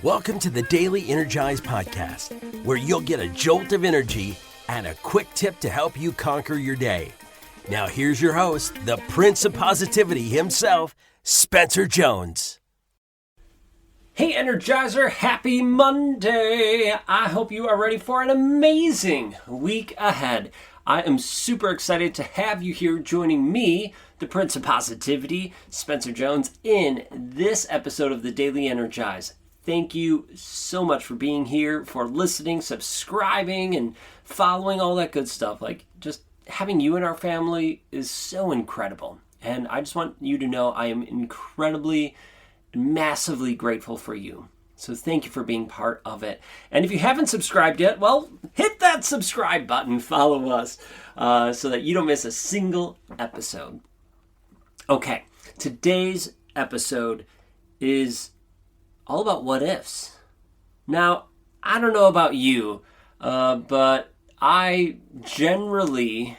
Welcome to the Daily Energize Podcast, where you'll get a jolt of energy and a quick tip to help you conquer your day. Now here's your host, the Prince of Positivity himself, Spencer Jones. Hey Energizer, happy Monday! I hope you are ready for an amazing week ahead. I am super excited to have you here joining me, the Prince of Positivity, Spencer Jones, in this episode of the Daily Energize. Thank you so much for being here, for listening, subscribing, and following all that good stuff. Like, just having you in our family is so incredible. And I just want you to know I am incredibly, massively grateful for you. So thank you for being part of it. And if you haven't subscribed yet, well, hit that subscribe button, follow us, so that you don't miss a single episode. Okay, today's episode is all about what ifs. Now, I don't know about you, but I generally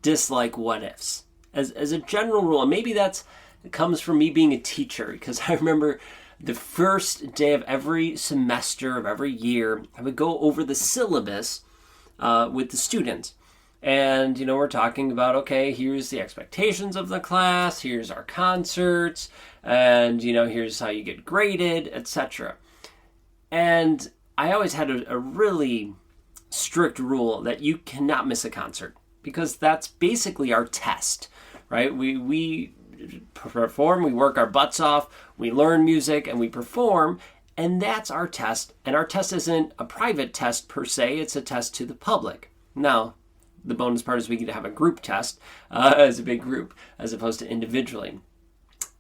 dislike what ifs. As a general rule, and maybe it comes from me being a teacher, because I remember the first day of every semester of every year, I would go over the syllabus with the students. And, we're talking about, okay, here's the expectations of the class, here's our concerts, and, here's how you get graded, etc. And I always had a really strict rule that you cannot miss a concert, because that's basically our test, right? We perform, we work our butts off, we learn music, and we perform, and that's our test. And our test isn't a private test per se, it's a test to the public. Now, the bonus part is we get to have a group test as a big group, as opposed to individually.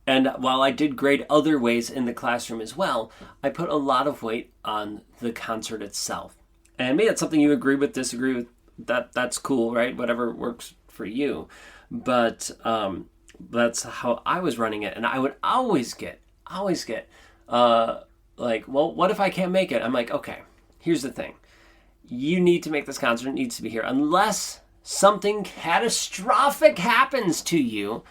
And while I did grade other ways in the classroom as well, I put a lot of weight on the concert itself. And maybe that's something you agree with, disagree with, that's cool, right? Whatever works for you. But that's how I was running it. And I would always get, like, well, what if I can't make it? I'm like, okay, here's the thing. You need to make this concert. It needs to be here. Unless something catastrophic happens to you,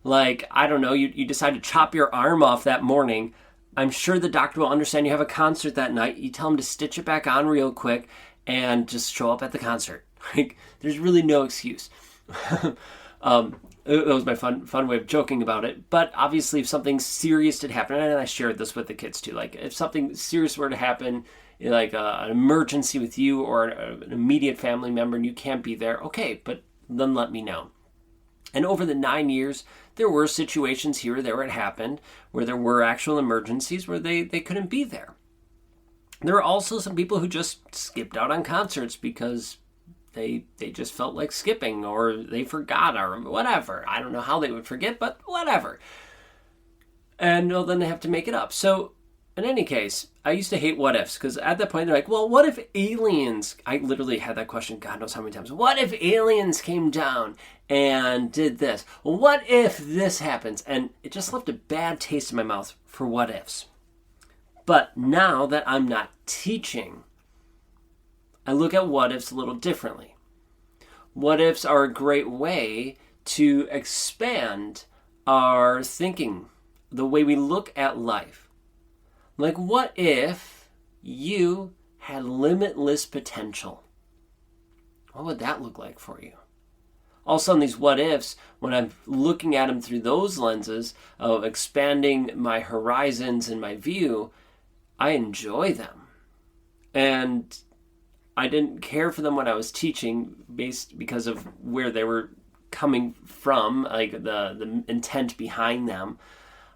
like, I don't know, you decide to chop your arm off that morning, I'm sure the doctor will understand you have a concert that night. You tell him to stitch it back on real quick and just show up at the concert. Like, there's really no excuse. That was my fun way of joking about it. But obviously, if something serious did happen, and I shared this with the kids too, like if something serious were to happen, like an emergency with you or an immediate family member and you can't be there, okay, but then let me know. And over the 9 years, there were situations here or there where it happened, where there were actual emergencies where they couldn't be there. There are also some people who just skipped out on concerts because they just felt like skipping, or they forgot, or whatever. I don't know how they would forget, but whatever. And well, then they have to make it up. So in any case, I used to hate what ifs, because at that point they're like, well, what if aliens, I literally had that question God knows how many times, what if aliens came down and did this? Well, what if this happens? And it just left a bad taste in my mouth for what ifs. But now that I'm not teaching, I look at what ifs a little differently. What ifs are a great way to expand our thinking, the way we look at life. Like, what if you had limitless potential? What would that look like for you? All of a sudden, these what ifs, when I'm looking at them through those lenses of expanding my horizons and my view, I enjoy them. And I didn't care for them when I was teaching because of where they were coming from, like the intent behind them.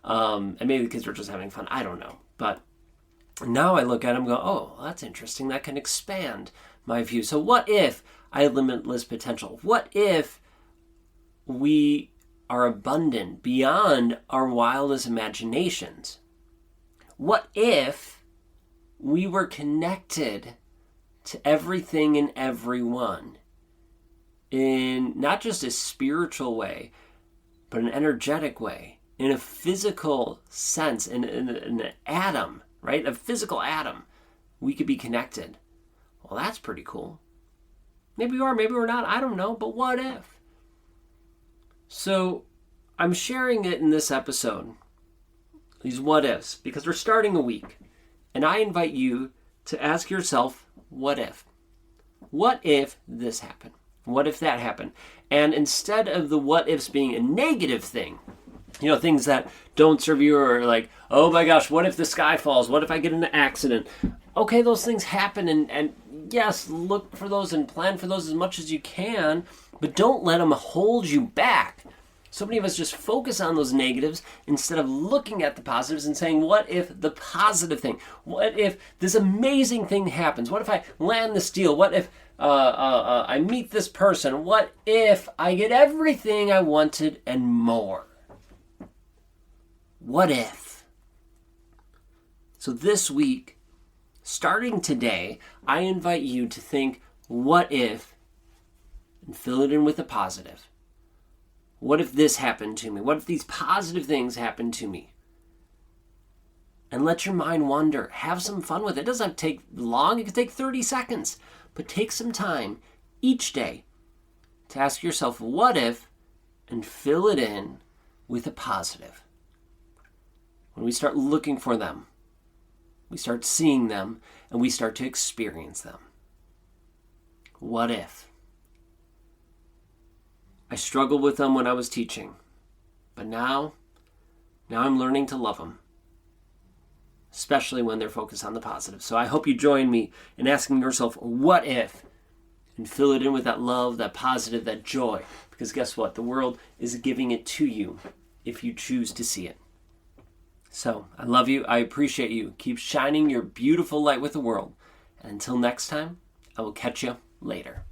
And maybe the kids were just having fun. I don't know. But now I look at them and go, oh, that's interesting. That can expand my view. So what if I had limitless potential? What if we are abundant beyond our wildest imaginations? What if we were connected to everything and everyone in not just a spiritual way, but an energetic way, in a physical sense, in an atom, right? A physical atom, we could be connected. Well, that's pretty cool. Maybe we are, maybe we're not, I don't know, but what if? So I'm sharing it in this episode, these what ifs, because we're starting a week. And I invite you to ask yourself, what if? What if this happened? What if that happened? And instead of the what ifs being a negative thing, things that don't serve you, or like, oh my gosh, what if the sky falls? What if I get in an accident? Okay, those things happen, and yes, look for those and plan for those as much as you can, but don't let them hold you back. So many of us just focus on those negatives instead of looking at the positives and saying, what if the positive thing? What if this amazing thing happens? What if I land this deal? What if I meet this person? What if I get everything I wanted and more? What if? So this week, starting today, I invite you to think, what if, and fill it in with a positive. What if this happened to me? What if these positive things happened to me? And let your mind wander. Have some fun with it. It doesn't have to take long. It can take 30 seconds. But take some time each day to ask yourself, what if, and fill it in with a positive. When we start looking for them, we start seeing them, and we start to experience them. What if? I struggled with them when I was teaching, but now I'm learning to love them, especially when they're focused on the positive. So I hope you join me in asking yourself, what if? And fill it in with that love, that positive, that joy. Because guess what? The world is giving it to you if you choose to see it. So I love you. I appreciate you. Keep shining your beautiful light with the world. And until next time, I will catch you later.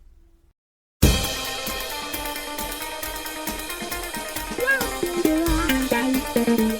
Thank you.